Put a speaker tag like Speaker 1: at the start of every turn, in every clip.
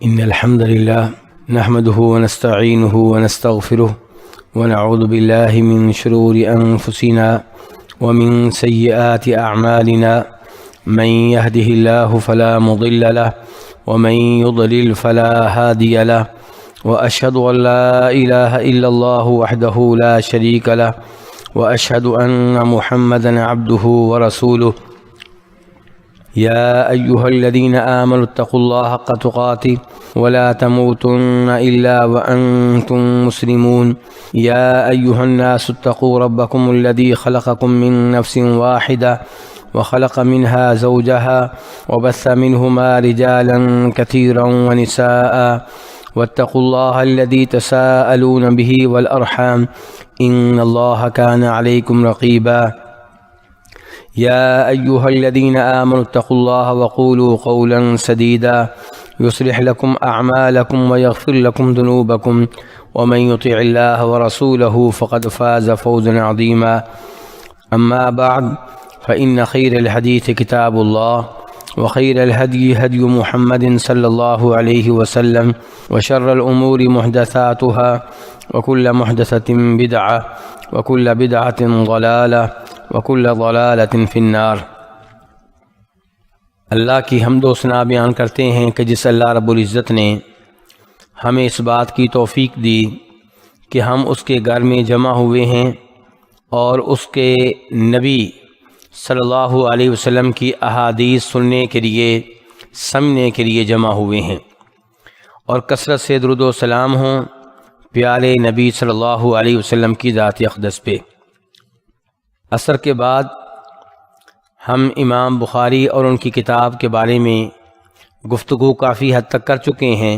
Speaker 1: إن الحمد لله نحمده ونستعينه ونستغفره ونعوذ بالله من شرور أنفسنا ومن سيئات أعمالنا من يهده الله فلا مضل له ومن يضلل فلا هادي له وأشهد أن لا إله إلا الله وحده لا شريك له وأشهد أن محمدا عبده ورسوله يا أيها الذين آمنوا اتقوا الله حق تقاته ولا تموتن إلا وأنتم مسلمون يا أيها الناس اتقوا ربكم الذي خلقكم من نفس واحدة وخلق منها زوجها وبث منهما رجالا كثيرا ونساء واتقوا الله الذي تساءلون به والأرحام إن الله كان عليكم رقيبا يا أيها الذين آمنوا اتقوا الله وقولوا قولا سديدا يصلح لكم أعمالكم ويغفر لكم ذنوبكم ومن يطع الله ورسوله فقد فاز فوزا عظيما أما بعد فإن خير الحديث كتاب الله وخير الهدي هدي محمد صلى الله عليه وسلم وشر الأمور محدثاتها وكل محدثة بدعة وكل بدعة ضلالة وكل ضلالة في النار۔ اللہ کی حمد و ثنا بیان کرتے ہیں کہ جس اللہ رب العزت نے ہمیں اس بات کی توفیق دی کہ ہم اس کے گھر میں جمع ہوئے ہیں اور اس کے نبی صلی اللہ علیہ وسلم کی احادیث سننے کے لیے سمجھنے کے لیے جمع ہوئے ہیں، اور کثرت سے درود و سلام ہوں پیارے نبی صلی اللہ علیہ وسلم کی ذات اقدس پہ۔ عصر کے بعد ہم امام بخاری اور ان کی کتاب کے بارے میں گفتگو کافی حد تک کر چکے ہیں،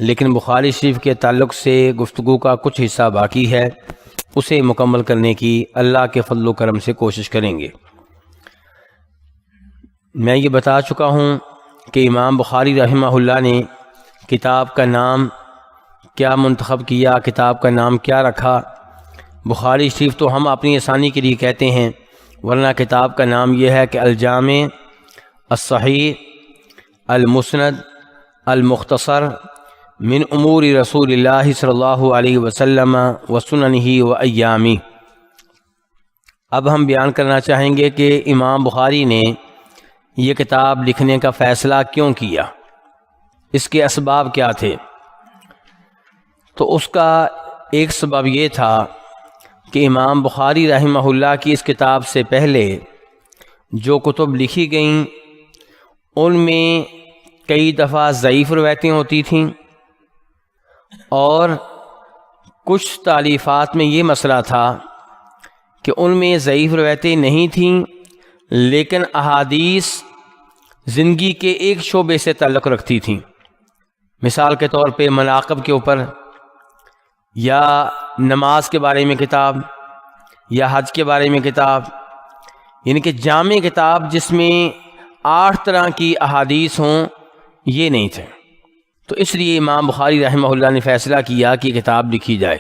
Speaker 1: لیکن بخاری شریف کے تعلق سے گفتگو کا کچھ حصہ باقی ہے، اسے مکمل کرنے کی اللہ کے فضل و کرم سے کوشش کریں گے۔ میں یہ بتا چکا ہوں کہ امام بخاری رحمہ اللہ نے کتاب کا نام کیا منتخب کیا، کتاب کا نام کیا رکھا۔ بخاری شریف تو ہم اپنی آسانی کے لیے کہتے ہیں، ورنہ کتاب کا نام یہ ہے کہ الجامع الصحیح المسند المختصر من امور رسول اللہ صلی اللہ علیہ وسلم وسننہ وایامہ۔ اب ہم بیان کرنا چاہیں گے کہ امام بخاری نے یہ کتاب لکھنے کا فیصلہ کیوں کیا، اس کے اسباب کیا تھے۔ تو اس کا ایک سبب یہ تھا کہ امام بخاری رحمہ اللہ کی اس کتاب سے پہلے جو کتب لکھی گئیں ان میں کئی دفعہ ضعیف روایتیں ہوتی تھیں، اور کچھ تالیفات میں یہ مسئلہ تھا کہ ان میں ضعیف روایتیں نہیں تھیں، لیکن احادیث زندگی کے ایک شعبے سے تعلق رکھتی تھیں۔ مثال کے طور پہ مناقب کے اوپر، یا نماز کے بارے میں کتاب، یا حج کے بارے میں کتاب، یعنی کہ جامع کتاب جس میں 8 طرح کی احادیث ہوں، یہ نہیں تھے۔ تو اس لیے امام بخاری رحمہ اللہ نے فیصلہ کیا کہ کتاب لکھی جائے۔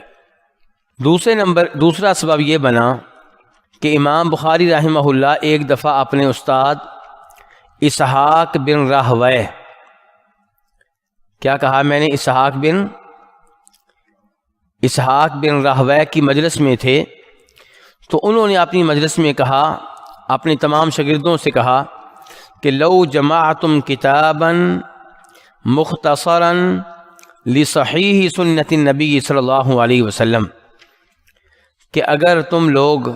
Speaker 1: دوسرا سبب یہ بنا کہ امام بخاری رحمہ اللہ ایک دفعہ اپنے استاد اسحاق بن راہویہ، کیا کہا میں نے، اسحاق بن راہویہ کی مجلس میں تھے، تو انہوں نے اپنی مجلس میں کہا، اپنے تمام شاگردوں سے کہا کہ لو جمعتم کتابا مختصرا لصحیح سنت النبی صلی اللہ علیہ وسلم، کہ اگر تم لوگ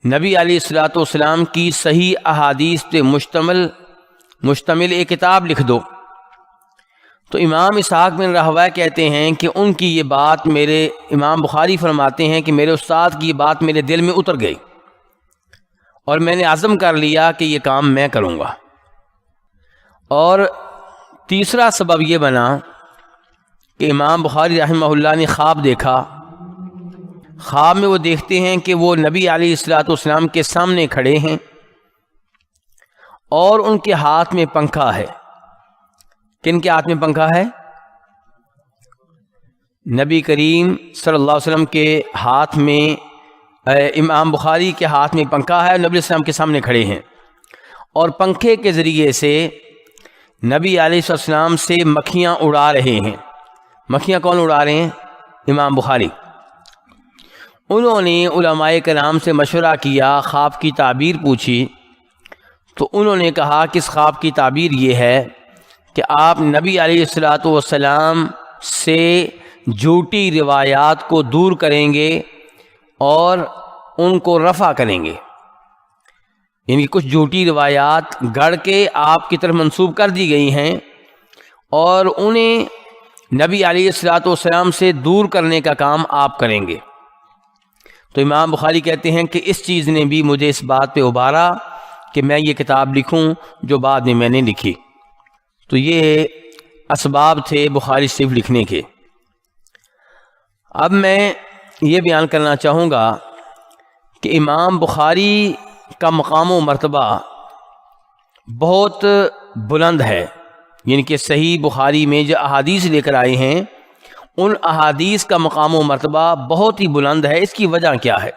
Speaker 1: نبی علیہ الصلوۃ والسلام کی صحیح احادیث پہ مشتمل ایک کتاب لکھ دو۔ تو امام اسحاق بن راہویہ کہتے ہیں کہ ان کی یہ بات امام بخاری فرماتے ہیں کہ میرے استاد کی یہ بات میرے دل میں اتر گئی، اور میں نے عزم کر لیا کہ یہ کام میں کروں گا۔ اور تیسرا سبب یہ بنا کہ امام بخاری رحمہ اللہ نے خواب دیکھا۔ خواب میں وہ دیکھتے ہیں کہ وہ نبی علیہ الصلوۃ والسلام کے سامنے کھڑے ہیں، اور ان کے ہاتھ میں پنکھا ہے۔ کن کے ہاتھ میں پنکھا ہے؟ نبی کریم صلی اللہ علیہ وسلم کے ہاتھ میں، امام بخاری کے ہاتھ میں پنکھا ہے، نبی علیہ السلام کے سامنے کھڑے ہیں، اور پنکھے کے ذریعے سے نبی علیہ السلام سے مکھیاں اڑا رہے ہیں۔ مکھیاں کون اڑا رہے ہیں؟ امام بخاری۔ انہوں نے علماء کرام سے مشورہ کیا، خواب کی تعبیر پوچھی، تو انہوں نے کہا کہ اس خواب کی تعبیر یہ ہے کہ آپ نبی علیہ السلام سے جھوٹی روایات کو دور کریں گے اور ان کو رفع کریں گے، یعنی کچھ جھوٹی روایات گڑھ کے آپ کی طرف منسوب کر دی گئی ہیں اور انہیں نبی علیہ السلام سے دور کرنے کا کام آپ کریں گے۔ تو امام بخاری کہتے ہیں کہ اس چیز نے بھی مجھے اس بات پہ ابھارا کہ میں یہ کتاب لکھوں جو بعد میں نے لکھی۔ تو یہ اسباب تھے بخاری شریف لکھنے کے۔ اب میں یہ بیان کرنا چاہوں گا کہ امام بخاری کا مقام و مرتبہ بہت بلند ہے، یعنی کہ صحیح بخاری میں جو احادیث لے کر آئے ہیں ان احادیث کا مقام و مرتبہ بہت ہی بلند ہے۔ اس کی وجہ کیا ہے؟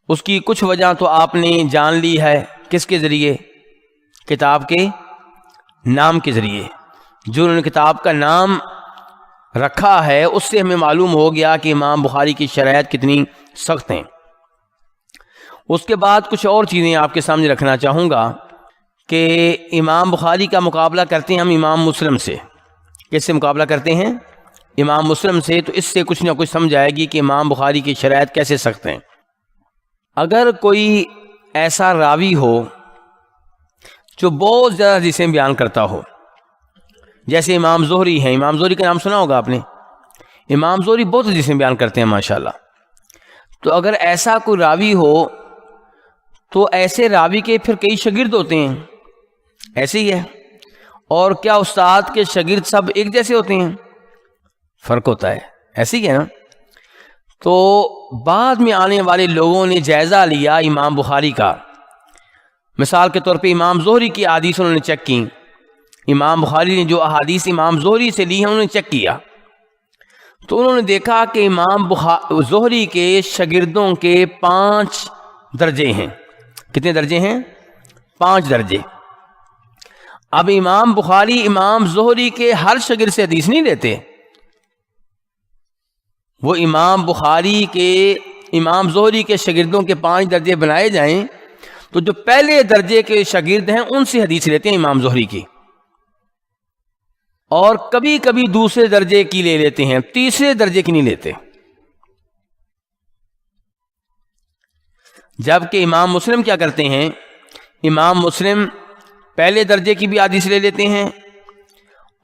Speaker 1: اس کی کچھ وجہ تو آپ نے جان لی ہے، کس کے ذریعے؟ کتاب کے نام کے ذریعے۔ جو انہوں نے کتاب کا نام رکھا ہے اس سے ہمیں معلوم ہو گیا کہ امام بخاری کی شرائط کتنی سخت ہیں۔ اس کے بعد کچھ اور چیزیں آپ کے سامنے رکھنا چاہوں گا کہ امام بخاری کا مقابلہ کرتے ہیں ہم امام مسلم سے۔ کس سے مقابلہ کرتے ہیں؟ امام مسلم سے۔ تو اس سے کچھ نہ کچھ سمجھ آئے گی کہ امام بخاری کی شرائط کیسے سخت ہیں۔ اگر کوئی ایسا راوی ہو جو بہت زیادہ حدیثیں بیان کرتا ہو، جیسے امام زہری ہیں، امام زہری کا نام سنا ہوگا آپ نے، امام زہری بہت حدیثیں بیان کرتے ہیں ماشاءاللہ۔ تو اگر ایسا کوئی راوی ہو تو ایسے راوی کے پھر کئی شاگرد ہوتے ہیں، ایسے ہی ہے؟ اور کیا استاد کے شاگرد سب ایک جیسے ہوتے ہیں؟ فرق ہوتا ہے، ایسے ہی ہے نا؟ تو بعد میں آنے والے لوگوں نے جائزہ لیا امام بخاری کا۔ مثال کے طور پہ امام زہری کی احادیث انہوں نے چیک کی، امام بخاری نے جو احادیث امام زہری سے لی ہیں انہوں نے چیک کیا، تو انہوں نے دیکھا کہ امام زہری کے شاگردوں کے 5 درجے ہیں۔ کتنے درجے ہیں؟ 5 درجے۔ اب امام بخاری امام زہری کے ہر شاگرد سے حدیث نہیں لیتے، وہ امام بخاری کے امام زہری کے شاگردوں کے 5 درجے بنائے جائیں تو جو پہلے درجے کے شاگرد ہیں ان سے حدیث لیتے ہیں امام زہری کی، اور کبھی کبھی دوسرے درجے کی لے لیتے ہیں، تیسرے درجے کی نہیں لیتے۔ جبکہ امام مسلم کیا کرتے ہیں؟ امام مسلم پہلے درجے کی بھی حدیث لے لیتے ہیں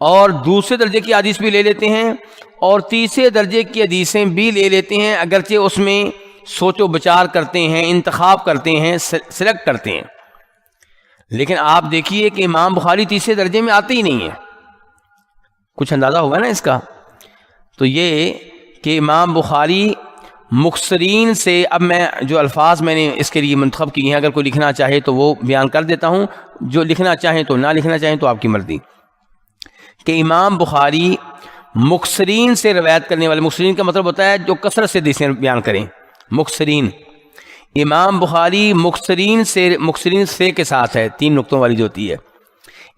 Speaker 1: اور دوسرے درجے کی حدیث بھی لے لیتے ہیں اور تیسرے درجے کی حدیثیں بھی لے لیتے ہیں، اگرچہ اس میں سوچ و بچار کرتے ہیں، انتخاب کرتے ہیں، سلیکٹ کرتے ہیں۔ لیکن آپ دیکھیے کہ امام بخاری تیسرے درجے میں آتے ہی نہیں ہیں۔ کچھ اندازہ ہوگا نا اس کا؟ تو یہ کہ امام بخاری مختصرین سے، اب میں جو الفاظ میں نے اس کے لیے منتخب کیے ہیں اگر کوئی لکھنا چاہے تو وہ بیان کر دیتا ہوں، جو لکھنا چاہیں تو نہ لکھنا چاہیں تو آپ کی مرضی، کہ امام بخاری مختصرین سے روایت کرنے والے، مختصرین کا مطلب ہوتا ہے جو کثرت سے حدیثیں بیان کریں، مختصرین۔ امام بخاری مختصرین سے کے ساتھ ہے، 3 نقطوں والی جو ہوتی ہے۔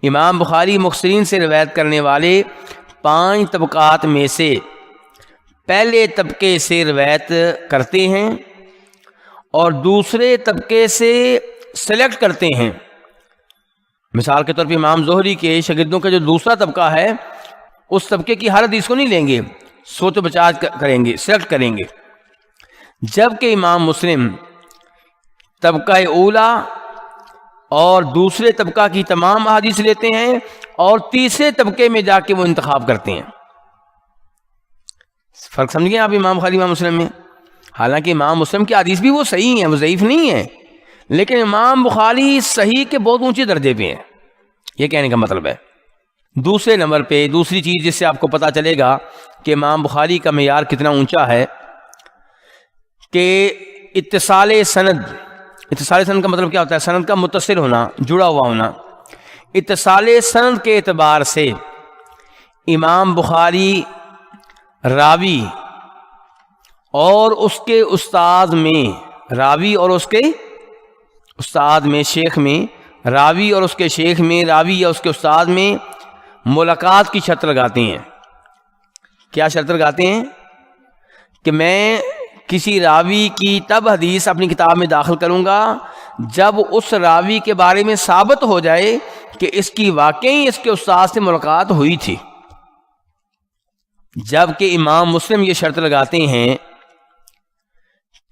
Speaker 1: امام بخاری مختصرین سے روایت کرنے والے 5 طبقات میں سے پہلے طبقے سے روایت کرتے ہیں اور دوسرے طبقے سے سلیکٹ کرتے ہیں۔ مثال کے طور پہ امام زہری کے شاگردوں کا جو دوسرا طبقہ ہے اس طبقے کی ہر حدیث کو نہیں لیں گے، سوچ و بچار کریں گے، سلیکٹ کریں گے۔ جبکہ امام مسلم طبقہ اولا اور دوسرے طبقہ کی تمام احادیث لیتے ہیں اور تیسرے طبقے میں جا کے وہ انتخاب کرتے ہیں۔ فرق سمجھ گئے آپ امام بخاری امام مسلم میں؟ حالانکہ امام مسلم کی حدیث بھی وہ صحیح ہیں، وہ ضعیف نہیں ہیں، لیکن امام بخاری صحیح کے بہت اونچے درجے پہ ہیں، یہ کہنے کا مطلب ہے۔ دوسرے نمبر پہ دوسری چیز جس سے آپ کو پتہ چلے گا کہ امام بخاری کا معیار کتنا اونچا ہے کہ اتصال سند۔ اتصال سند کا مطلب کیا ہوتا ہے؟ سند کا متصل ہونا، جڑا ہوا ہونا۔ اتصال سند کے اعتبار سے امام بخاری راوی اور اس کے استاد میں، راوی اور اس کے استاد میں، شیخ میں راوی اور اس کے شیخ میں، راوی یا اس کے استاد میں ملاقات کی شرط لگاتے ہیں۔ کیا شرط لگاتے ہیں؟ کہ میں کسی راوی کی تب حدیث اپنی کتاب میں داخل کروں گا جب اس راوی کے بارے میں ثابت ہو جائے کہ اس کی واقعی اس کے استاد سے ملاقات ہوئی تھی۔ جبکہ امام مسلم یہ شرط لگاتے ہیں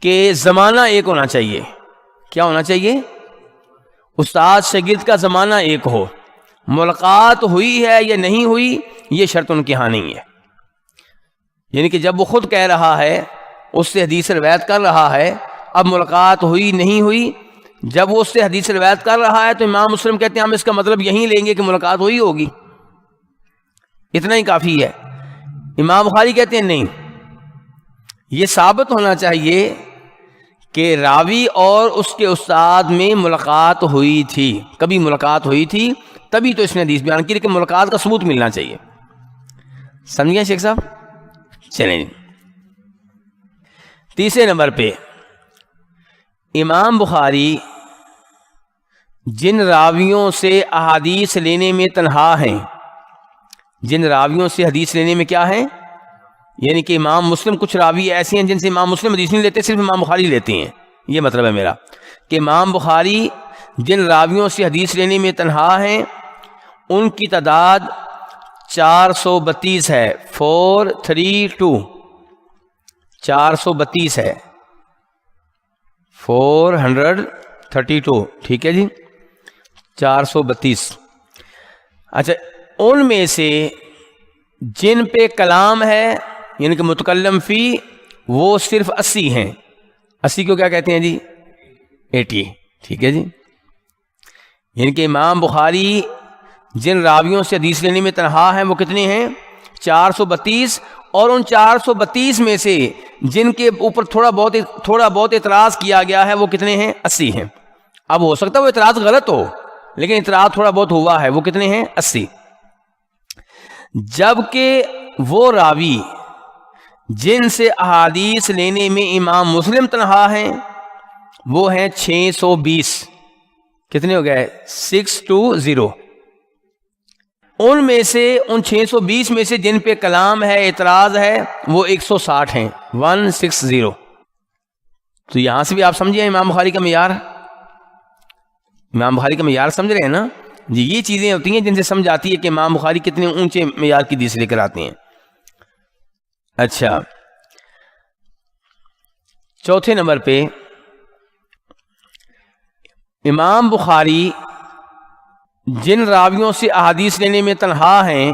Speaker 1: کہ زمانہ ایک ہونا چاہیے۔ کیا ہونا چاہیے؟ استاد شاگرد کا زمانہ ایک ہو۔ ملاقات ہوئی ہے یا نہیں ہوئی یہ شرط ان کے ہاں نہیں ہے، یعنی کہ جب وہ خود کہہ رہا ہے، اس سے حدیث روایت کر رہا ہے، اب ملاقات ہوئی نہیں ہوئی، جب وہ اس سے حدیث روایت کر رہا ہے تو امام مسلم کہتے ہیں ہم اس کا مطلب یہی لیں گے کہ ملاقات ہوئی ہوگی، اتنا ہی کافی ہے۔ امام بخاری کہتے ہیں نہیں، یہ ثابت ہونا چاہیے کہ راوی اور اس کے استاد میں ملاقات ہوئی تھی، کبھی ملاقات ہوئی تھی تبھی تو اس نے حدیث بیان کی، لیکن ملاقات کا ثبوت ملنا چاہیے۔ سمجھے شیخ صاحب؟ چلیں تیسرے نمبر پہ امام بخاری جن راویوں سے احادیث لینے میں تنہا ہیں، جن راویوں سے حدیث لینے میں کیا ہیں، یعنی کہ امام مسلم کچھ راوی ایسے ہیں جن سے امام مسلم حدیث نہیں لیتے، صرف امام بخاری لیتے ہیں، یہ مطلب ہے میرا کہ امام بخاری جن راویوں سے حدیث لینے میں تنہا ہیں ان کی تعداد 432 ہے، 432 432 ہے، 432 ٹھیک ہے جی، 432۔ اچھا، ان میں سے جن پہ کلام ہے یعنی کہ متکلم فی وہ صرف 80 ہیں۔ 80 کو کیا کہتے ہیں جی؟ 80 ٹھیک ہے جی، یعنی کہ امام بخاری جن راویوں سے حدیث لینے میں تنہا ہیں وہ کتنے ہیں؟ 432، اور ان 432 میں سے جن کے اوپر تھوڑا بہت اعتراض کیا گیا ہے وہ کتنے ہیں؟ 80 ہیں۔ اب ہو سکتا ہے وہ اعتراض غلط ہو لیکن اعتراض تھوڑا بہت ہوا ہے، وہ کتنے ہیں؟ 80۔ جبکہ وہ راوی جن سے احادیث لینے میں امام مسلم تنہا ہیں وہ ہیں 620۔ کتنے ہو گئے؟ 620۔ ان میں سے ان 620 میں سے جن پہ کلام ہے، اعتراض ہے، وہ 160 ہیں، 160۔ تو یہاں سے بھی آپ سمجھیں امام بخاری کا معیار، امام بخاری کا معیار سمجھ رہے ہیں نا جی؟ یہ چیزیں ہوتی ہیں جن سے سمجھ آتی ہے کہ امام بخاری کتنے اونچے معیار کی حدیث لے کر آتے ہیں۔ اچھا، چوتھے نمبر پہ امام بخاری جن راویوں سے احادیث لینے میں تنہا ہیں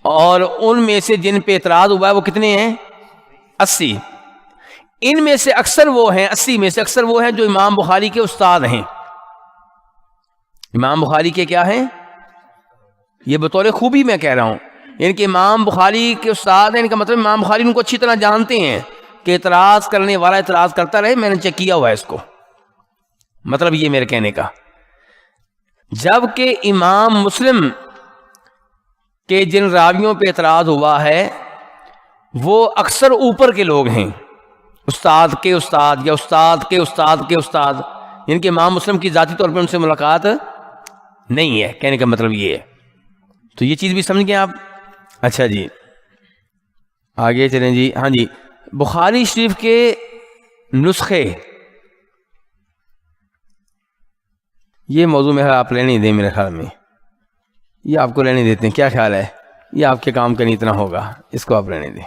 Speaker 1: اور ان میں سے جن پہ اعتراض ہوا ہے وہ کتنے ہیں؟ 80۔ ان میں سے اکثر وہ ہیں، 80 میں سے اکثر وہ ہیں جو امام بخاری کے استاد ہیں۔ امام بخاری کے کیا ہیں؟ یہ بطور خوبی میں کہہ رہا ہوں، یعنی کہ امام بخاری کے استاد ہیں، ان کا مطلب امام بخاری ان کو اچھی طرح جانتے ہیں کہ اعتراض کرنے والا اعتراض کرتا رہے، میں نے چیک کیا ہوا ہے اس کو، مطلب یہ میرے کہنے کا۔ جبکہ امام مسلم کے جن راویوں پہ اعتراض ہوا ہے وہ اکثر اوپر کے لوگ ہیں، استاد کے استاد یا استاد کے استاد کے استاد، یعنی کہ امام مسلم کی ذاتی طور پہ ان سے ملاقات نہیں ہے، کہنے کا مطلب یہ ہے۔ تو یہ چیز بھی سمجھ گئے آپ؟ اچھا جی، آگے چلیں جی۔ ہاں جی، بخاری شریف کے نسخے، یہ موضوع میرا آپ لینے دیں، میرے خیال میں یہ آپ کو لینے دیتے ہیں، کیا خیال ہے؟ یہ آپ کے کام کا نہیں اتنا ہوگا، اس کو آپ لینے دیں۔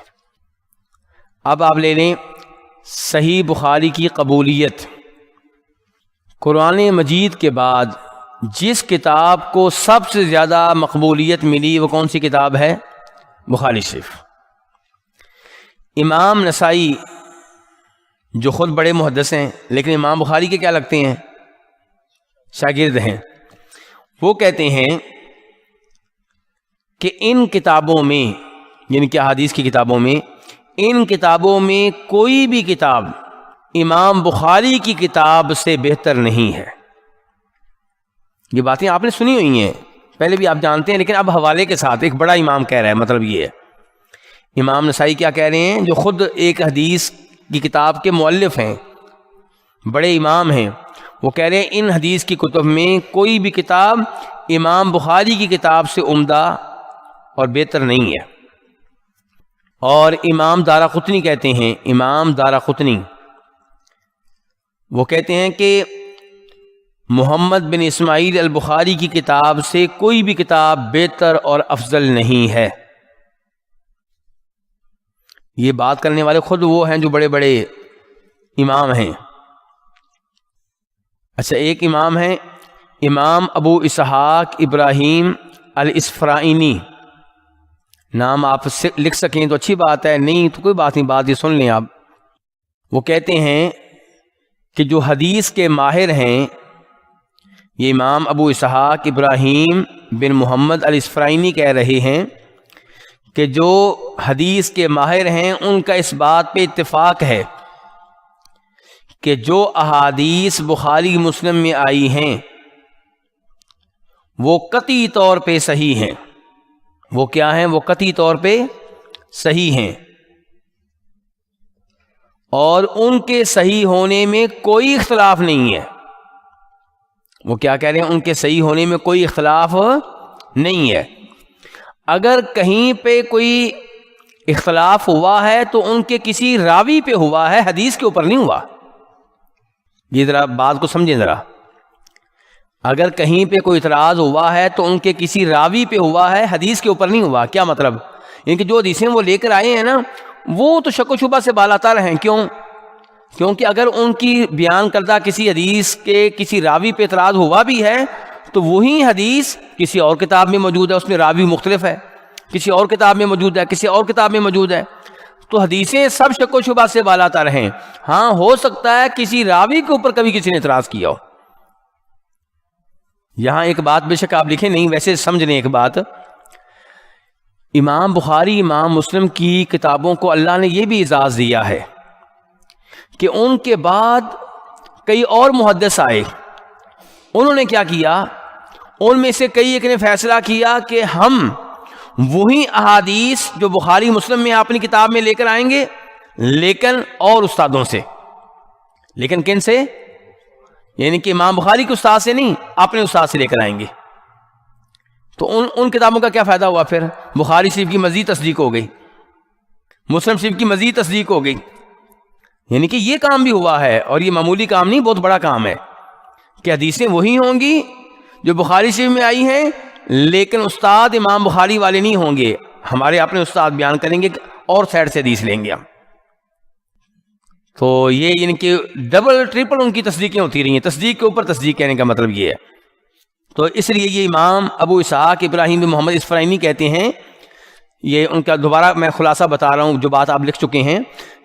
Speaker 1: اب آپ لے لیں صحیح بخاری کی قبولیت۔ قرآن مجید کے بعد جس کتاب کو سب سے زیادہ مقبولیت ملی وہ کون سی کتاب ہے؟ بخاری شریف۔ امام نسائی جو خود بڑے محدث ہیں لیکن امام بخاری کے کیا لگتے ہیں؟ شاگرد ہیں، وہ کہتے ہیں کہ ان کتابوں میں، یعنی کہ احادیث کی کتابوں میں، ان کتابوں میں کوئی بھی کتاب امام بخاری کی کتاب سے بہتر نہیں ہے۔ یہ باتیں آپ نے سنی ہوئی ہیں، پہلے بھی آپ جانتے ہیں، لیکن اب حوالے کے ساتھ ایک بڑا امام کہہ رہا ہے، مطلب یہ ہے۔ امام نسائی کیا کہہ رہے ہیں، جو خود ایک حدیث کی کتاب کے مؤلف ہیں، بڑے امام ہیں، وہ کہہ رہے ہیں ان حدیث کی کتب میں کوئی بھی کتاب امام بخاری کی کتاب سے عمدہ اور بہتر نہیں ہے۔ اور امام دارقطنی کہتے ہیں، امام دارقطنی وہ کہتے ہیں کہ محمد بن اسماعیل البخاری کی کتاب سے کوئی بھی کتاب بہتر اور افضل نہیں ہے۔ یہ بات کرنے والے خود وہ ہیں جو بڑے بڑے امام ہیں۔ اچھا، ایک امام ہیں امام ابو اسحاق ابراہیم الاسفرائینی، نام آپ لکھ سکیں تو اچھی بات ہے، نہیں تو کوئی بات نہیں، بات یہ سن لیں آپ۔ وہ کہتے ہیں کہ جو حدیث کے ماہر ہیں، یہ امام ابو اسحاق ابراہیم بن محمد الاسفرائینی کہہ رہے ہیں کہ جو حدیث کے ماہر ہیں ان کا اس بات پہ اتفاق ہے کہ جو احادیث بخاری مسلم میں آئی ہیں وہ قطعی طور پہ صحیح ہیں۔ وہ کیا ہیں؟ وہ قطعی طور پہ صحیح ہیں، اور ان کے صحیح ہونے میں کوئی اختلاف نہیں ہے۔ وہ کیا کہہ رہے ہیں؟ ان کے صحیح ہونے میں کوئی اختلاف نہیں ہے۔ اگر کہیں پہ کوئی اختلاف ہوا ہے تو ان کے کسی راوی پہ ہوا ہے، حدیث کے اوپر نہیں ہوا۔ یہ ذرا بات کو سمجھیں ذرا، اگر کہیں پہ کوئی اعتراض ہوا ہے تو ان کے کسی راوی پہ ہوا ہے، حدیث کے اوپر نہیں ہوا۔ کیا مطلب؟ یعنی کہ جو حدیثیں وہ لے کر آئے ہیں نا، وہ تو شک و شبہ سے بالاتر ہیں۔ کیونکہ اگر ان کی بیان کردہ کسی حدیث کے کسی راوی پہ اعتراض ہوا بھی ہے تو وہی حدیث کسی اور کتاب میں موجود ہے، اس میں راوی مختلف ہے، کسی اور کتاب میں موجود ہے، کسی اور کتاب میں موجود ہے، تو حدیثیں سب شک و شبہ سے بالاتر ہیں۔ ہاں، ہو سکتا ہے کسی راوی کے اوپر کبھی کسی نے اعتراض کیا ہو۔ یہاں ایک بات بے شک آپ لکھیں نہیں، ویسے سمجھ لیں ایک بات، امام بخاری امام مسلم کی کتابوں کو اللہ نے یہ بھی اعزاز دیا ہے کہ ان کے بعد کئی اور محدث آئے، انہوں نے کیا کیا؟ ان میں سے کئی ایک نے فیصلہ کیا کہ ہم وہی احادیث جو بخاری مسلم میں اپنی کتاب میں لے کر آئیں گے، لیکن اور استادوں سے۔ لیکن کن سے؟ یعنی کہ امام بخاری کے استاد سے نہیں، اپنے استاد سے لے کر آئیں گے۔ تو ان کتابوں کا کیا فائدہ ہوا؟ پھر بخاری شریف کی مزید تصدیق ہو گئی، مسلم شریف کی مزید تصدیق ہو گئی۔ یعنی کہ یہ کام بھی ہوا ہے، اور یہ معمولی کام نہیں، بہت بڑا کام ہے کہ حدیثیں وہی ہوں گی جو بخاری شریف میں آئی ہیں، لیکن استاد امام بخاری والے نہیں ہوں گے، ہمارے اپنے استاد بیان کریں گے اور سائڈ سے حدیث لیں گے ہم۔ تو یہ یعنی کہ ڈبل ٹرپل ان کی تصدیقیں ہوتی رہی ہیں، تصدیق کے اوپر تصدیق کہنے کا مطلب یہ ہے۔ تو اس لیے یہ امام ابو اسحاق ابراہیم بن محمد اسفرائینی کہتے ہیں، یہ ان کا دوبارہ میں خلاصہ بتا رہا ہوں جو بات آپ لکھ چکے ہیں،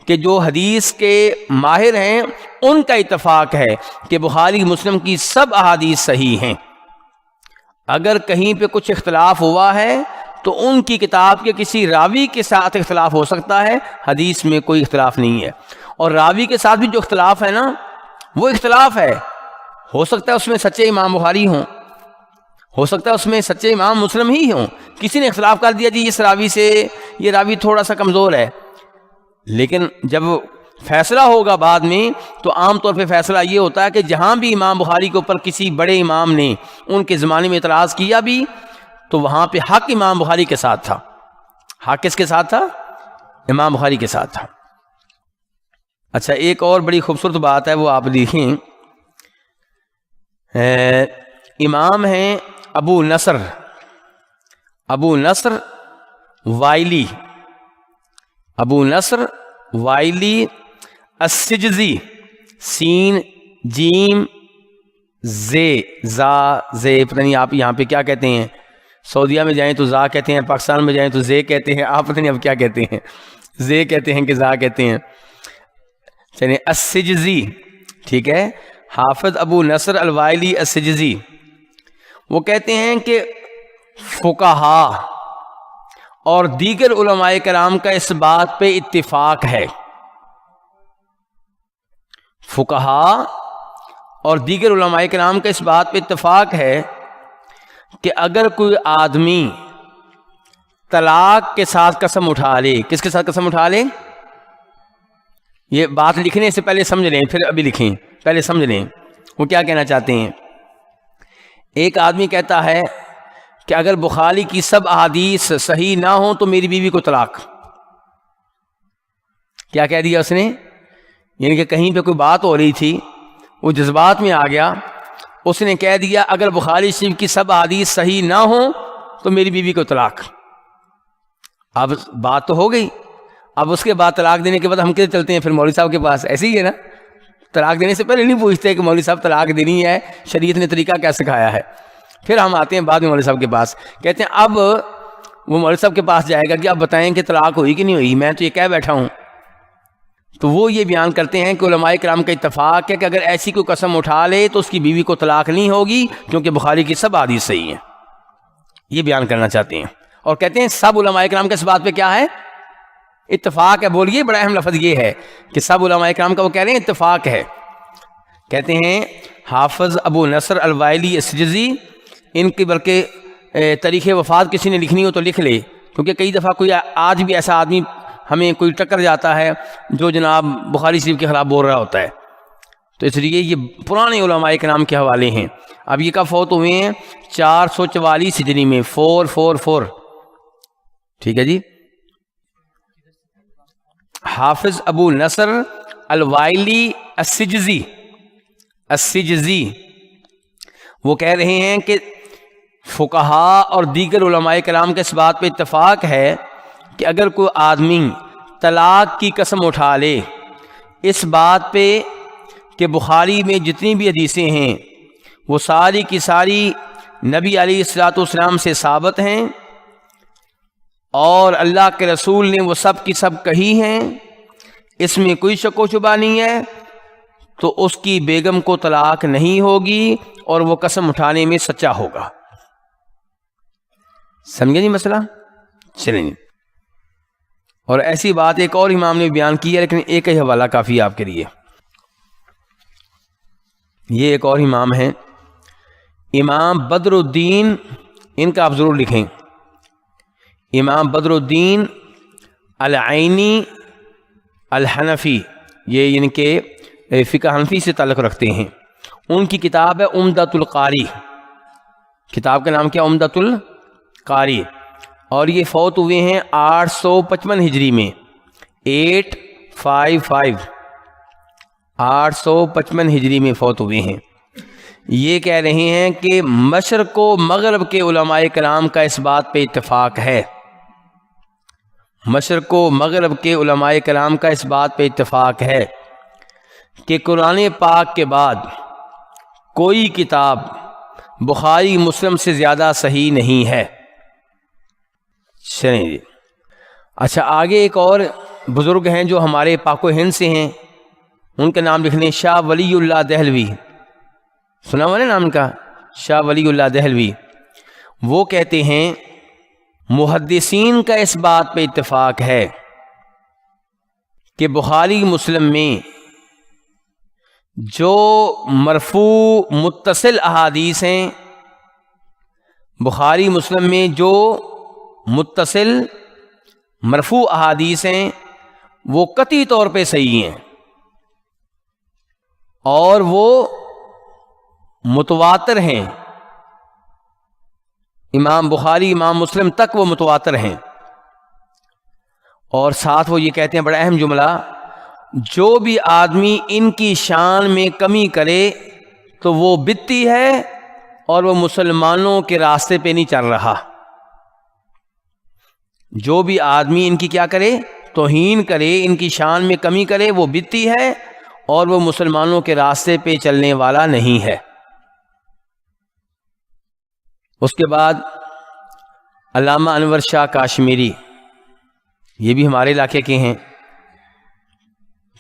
Speaker 1: کہ جو حدیث کے ماہر ہیں ان کا اتفاق ہے کہ بخاری مسلم کی سب احادیث صحیح ہیں۔ اگر کہیں پہ کچھ اختلاف ہوا ہے تو ان کی کتاب کے کسی راوی کے ساتھ اختلاف ہو سکتا ہے، حدیث میں کوئی اختلاف نہیں ہے۔ اور راوی کے ساتھ بھی جو اختلاف ہے نا، وہ اختلاف ہے، ہو سکتا ہے اس میں سچے امام بخاری ہوں، ہو سکتا ہے اس میں سچے امام مسلم ہی ہوں، کسی نے اختلاف کر دیا جی اس راوی سے یہ راوی تھوڑا سا کمزور ہے، لیکن جب فیصلہ ہوگا بعد میں تو عام طور پہ فیصلہ یہ ہوتا ہے کہ جہاں بھی امام بخاری کے اوپر کسی بڑے امام نے ان کے زمانے میں اعتراض کیا بھی تو وہاں پہ حق امام بخاری کے ساتھ تھا۔ حق کس کے ساتھ تھا؟ امام بخاری کے ساتھ تھا۔ اچھا، ایک اور بڑی خوبصورت بات ہے، وہ آپ دیکھیں، امام ہیں ابو نصر وائلی، ابو نصر وائلی السجزی، سین جیم زے پتہ نہیں آپ یہاں پہ کیا کہتے ہیں، سعودیہ میں جائیں تو زا کہتے ہیں، پاکستان میں جائیں تو زے کہتے ہیں، آپ پتہ نہیں اب کیا کہتے ہیں، زے کہتے ہیں کہ زا کہتے ہیں، چلیے السجزی، ٹھیک ہے، حافظ ابو نصر الوائلی السجزی، وہ کہتے ہیں کہ فقہا اور دیگر علماء کرام کا اس بات پہ اتفاق ہے، فقہا اور دیگر علماء کرام کا اس بات پہ اتفاق ہے کہ اگر کوئی آدمی طلاق کے ساتھ قسم اٹھا لے، کس کے ساتھ قسم اٹھا لے؟ یہ بات لکھنے سے پہلے سمجھ لیں، پھر ابھی لکھیں، پہلے سمجھ لیں، وہ کیا کہنا چاہتے ہیں؟ ایک آدمی کہتا ہے کہ اگر بخاری کی سب احادیث صحیح نہ ہوں تو میری بیوی کو طلاق. کیا کہہ دیا اس نے؟ یعنی کہ کہیں پہ کوئی بات ہو رہی تھی، وہ جذبات میں آ گیا، اس نے کہہ دیا اگر بخاری شریف کی سب احادیث صحیح نہ ہوں تو میری بیوی کو طلاق. اب بات تو ہو گئی، اب اس کے بعد طلاق دینے کے بعد ہم کدھر چلتے ہیں؟ پھر مولوی صاحب کے پاس. ایسے ہی ہے نا، طلاق دینے سے پہلے نہیں پوچھتے کہ مولوی صاحب طلاق دینی ہے، شریعت نے طریقہ کیا سکھایا ہے. پھر ہم آتے ہیں بعد میں مولوی صاحب کے پاس، کہتے ہیں اب وہ مولوی صاحب کے پاس جائے گا کہ اب بتائیں کہ طلاق ہوئی کہ نہیں ہوئی، میں تو یہ کہہ بیٹھا ہوں. تو وہ یہ بیان کرتے ہیں کہ علماء کرام کا اتفاق ہے کہ اگر ایسی کوئی قسم اٹھا لے تو اس کی بیوی کو طلاق نہیں ہوگی، کیونکہ بخاری کی سب حدیث صحیح ہیں. یہ بیان کرنا چاہتے ہیں، اور کہتے ہیں سب علماء کرام کا اس بات پہ کیا ہے؟ اتفاق ہے. بولیے، بڑا اہم لفظ یہ ہے کہ سب علماء کرام کا وہ کہہ رہے ہیں اتفاق ہے. کہتے ہیں حافظ ابو نصر الوائلی السجزی، ان کی بلکہ تاریخ وفات کسی نے لکھنی ہو تو لکھ لے، کیونکہ کئی دفعہ کوئی آج بھی ایسا آدمی ہمیں کوئی ٹکر جاتا ہے جو جناب بخاری شریف کے خلاف بول رہا ہوتا ہے، تو اس لیے یہ پرانے علماء کرام کے حوالے ہیں. اب یہ کب فوت ہوئے ہیں؟ 444 ہجری میں، 444. ٹھیک ہے جی. حافظ ابو نصر الوائلی السجزی وہ کہہ رہے ہیں کہ فقہاء اور دیگر علماء کرام کے اس بات پہ اتفاق ہے کہ اگر کوئی آدمی طلاق کی قسم اٹھا لے اس بات پہ کہ بخاری میں جتنی بھی حدیثیں ہیں وہ ساری کی ساری نبی علیہ الصلوۃ والسلام سے ثابت ہیں اور اللہ کے رسول نے وہ سب کی سب کہی ہیں، اس میں کوئی شک و شبہ نہیں ہے، تو اس کی بیگم کو طلاق نہیں ہوگی اور وہ قسم اٹھانے میں سچا ہوگا. سمجھے نہیں مسئلہ؟ چلیں. اور ایسی بات ایک اور امام نے بیان کی ہے، لیکن ایک ہی حوالہ کافی آپ کے لیے. یہ ایک اور امام ہیں، امام بدر الدین، ان کا آپ ضرور لکھیں، امام بدر الدین العینی الحنفی، یہ یعنی کہ فقہ حنفی سے تعلق رکھتے ہیں. ان کی کتاب ہے عمدۃ القاری، کتاب کا نام کیا؟ عمدۃ القاری. اور یہ فوت ہوئے ہیں 855 ہجری میں، 855 855 ہجری میں فوت ہوئے ہیں. یہ کہہ رہے ہیں کہ مشرق و مغرب کے علماء کرام کا اس بات پہ اتفاق ہے، مشرق و مغرب کے علماء کرام کا اس بات پہ اتفاق ہے کہ قرآن پاک کے بعد کوئی کتاب بخاری مسلم سے زیادہ صحیح نہیں ہے. چلیں جی. اچھا، آگے ایک اور بزرگ ہیں جو ہمارے پاک و ہند سے ہیں، ان کا نام لکھنے، شاہ ولی اللہ دہلوی. سنا ہوا نا نام کا؟ شاہ ولی اللہ دہلوی. وہ کہتے ہیں محدثین کا اس بات پہ اتفاق ہے کہ بخاری مسلم میں جو مرفوع متصل احادیث ہیں، بخاری مسلم میں جو متصل مرفوع احادیث ہیں وہ قطعی طور پہ صحیح ہیں، اور وہ متواتر ہیں. امام بخاری امام مسلم تک وہ متواتر ہیں. اور ساتھ وہ یہ کہتے ہیں، بڑا اہم جملہ، جو بھی آدمی ان کی شان میں کمی کرے تو وہ بدعتی ہے اور وہ مسلمانوں کے راستے پہ نہیں چل رہا. جو بھی آدمی ان کی کیا کرے؟ توہین کرے، ان کی شان میں کمی کرے، وہ بدعتی ہے اور وہ مسلمانوں کے راستے پہ چلنے والا نہیں ہے. اس کے بعد علامہ انور شاہ کاشمیری، یہ بھی ہمارے علاقے کے ہیں،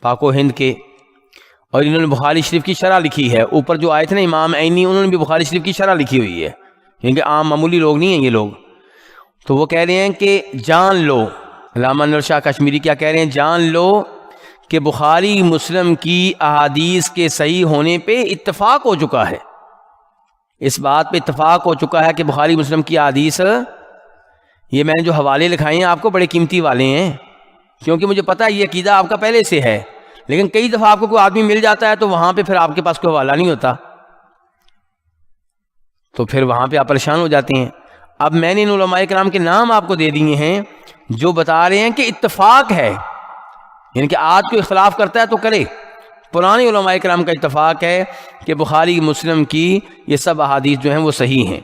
Speaker 1: پاک و ہند کے، اور انہوں نے بخاری شریف کی شرح لکھی ہے. اوپر جو آئے تھے نا امام عینی، انہوں نے بھی بخاری شریف کی شرح لکھی ہوئی ہے، کیونکہ عام معمولی لوگ نہیں ہیں یہ لوگ. تو وہ کہہ رہے ہیں کہ جان لو، علامہ انور شاہ کشمیری کیا کہہ رہے ہیں؟ جان لو کہ بخاری مسلم کی احادیث کے صحیح ہونے پہ اتفاق ہو چکا ہے. اس بات پہ اتفاق ہو چکا ہے کہ بخاری مسلم کی احادیث، یہ میں نے جو حوالے لکھائے ہیں آپ کو بڑے قیمتی والے ہیں، کیونکہ مجھے پتہ ہے یہ عقیدہ آپ کا پہلے سے ہے، لیکن کئی دفعہ آپ کو کوئی آدمی مل جاتا ہے تو وہاں پہ پھر آپ کے پاس کوئی حوالہ نہیں ہوتا، تو پھر وہاں پہ آپ پریشان ہو جاتے ہیں۔ اب میں نے ان علماء کرام کے نام آپ کو دے دیے ہیں جو بتا رہے ہیں کہ اتفاق ہے، یعنی کہ آج کوئی اختلاف کرتا ہے تو کرے، پرانے علماء کرام کا اتفاق ہے کہ بخاری مسلم کی یہ سب احادیث جو ہیں وہ صحیح ہیں۔